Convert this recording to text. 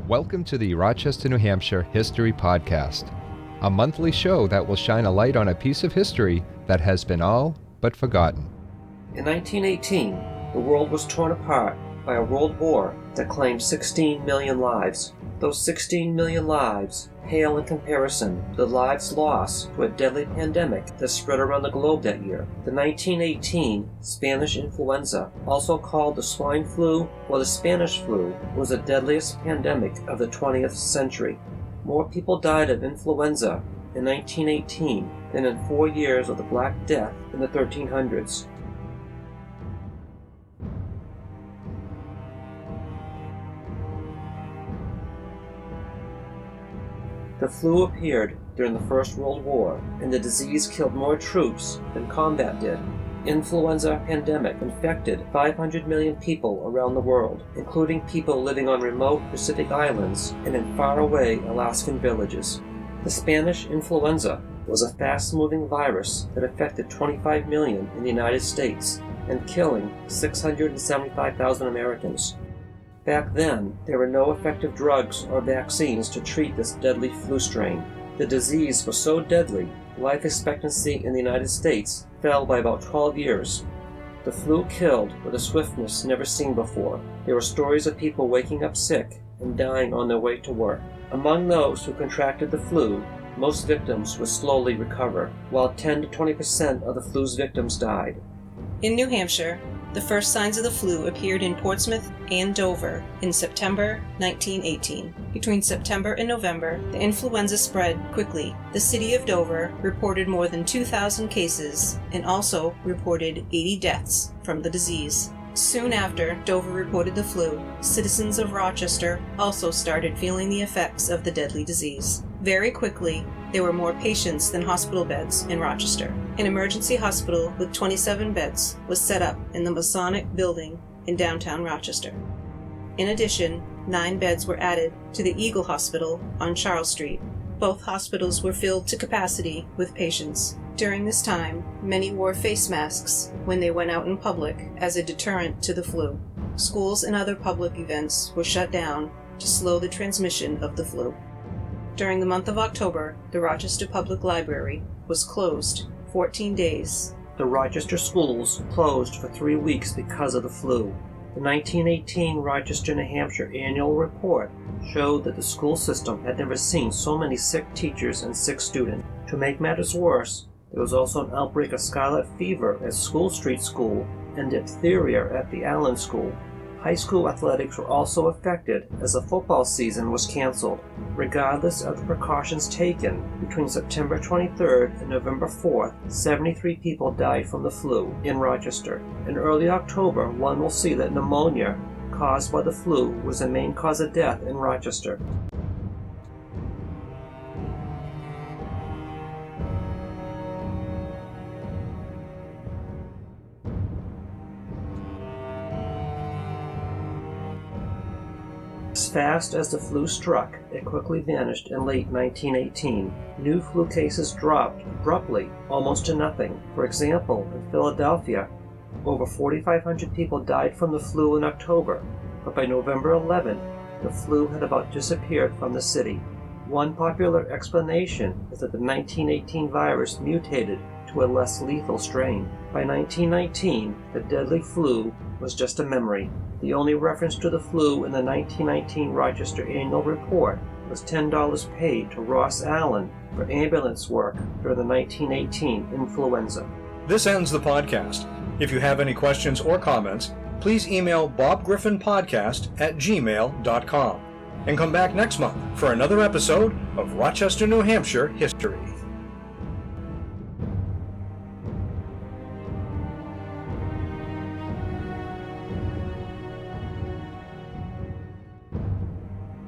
Welcome to the Rochester, New Hampshire History Podcast, a monthly show that will shine a light on a piece of history that has been all but forgotten. In 1918, the world was torn apart by a world war that claimed 16 million lives. Those 16 million lives pale in comparison to the lives lost to a deadly pandemic that spread around the globe that year. The 1918 Spanish influenza, also called the swine flu or the Spanish flu, was the deadliest pandemic of the 20th century. More people died of influenza in 1918 than in 4 years of the Black Death in the 1300s. The flu appeared during the First World War, and the disease killed more troops than combat did. Influenza Pandemic infected 500 million people around the world, including people living on remote Pacific islands and in faraway Alaskan villages. The Spanish influenza was a fast-moving virus that affected 25 million in the United States and killing 675,000 Americans. Back then, there were no effective drugs or vaccines to treat this deadly flu strain. The disease was so deadly, life expectancy in the United States fell by about 12 years. The flu killed with a swiftness never seen before. There were stories of people waking up sick and dying on their way to work. Among those who contracted the flu, most victims would slowly recover, while 10 to 20% of the flu's victims died. In New Hampshire, the first signs of the flu appeared in Portsmouth and Dover in September 1918. Between September and November, the influenza spread quickly. The city of Dover reported more than 2,000 cases and also reported 80 deaths from the disease. Soon after Dover reported the flu, citizens of Rochester also started feeling the effects of the deadly disease. Very quickly, there were more patients than hospital beds in Rochester. An emergency hospital with 27 beds was set up in the Masonic Building in downtown Rochester. In addition, 9 beds were added to the Eagle Hospital on Charles Street. Both hospitals were filled to capacity with patients. During this time, many wore face masks when they went out in public as a deterrent to the flu. Schools and other public events were shut down to slow the transmission of the flu. During the month of October, the Rochester Public Library was closed 14 days. The Rochester schools closed for 3 weeks because of the flu. The 1918 Rochester, New Hampshire annual report showed that the school system had never seen so many sick teachers and sick students. To make matters worse, there was also an outbreak of scarlet fever at School Street School and diphtheria at the Allen School. High school athletics were also affected as the football season was canceled. Regardless of the precautions taken, between September 23rd and November 4th, 73 people died from the flu in Rochester. In early October, one will see that pneumonia caused by the flu was the main cause of death in Rochester. As fast as the flu struck, it quickly vanished in late 1918. New flu cases dropped abruptly, almost to nothing. For example, in Philadelphia, over 4,500 people died from the flu in October, but by November 11, the flu had about disappeared from the city. One popular explanation is that the 1918 virus mutated to a less lethal strain. By 1919, the deadly flu was just a memory. The only reference to the flu in the 1919 Rochester Annual Report was $10 paid to Ross Allen for ambulance work during the 1918 influenza. This ends the podcast. If you have any questions or comments, please email bobgriffinpodcast@gmail.com and come back next month for another episode of Rochester, New Hampshire History.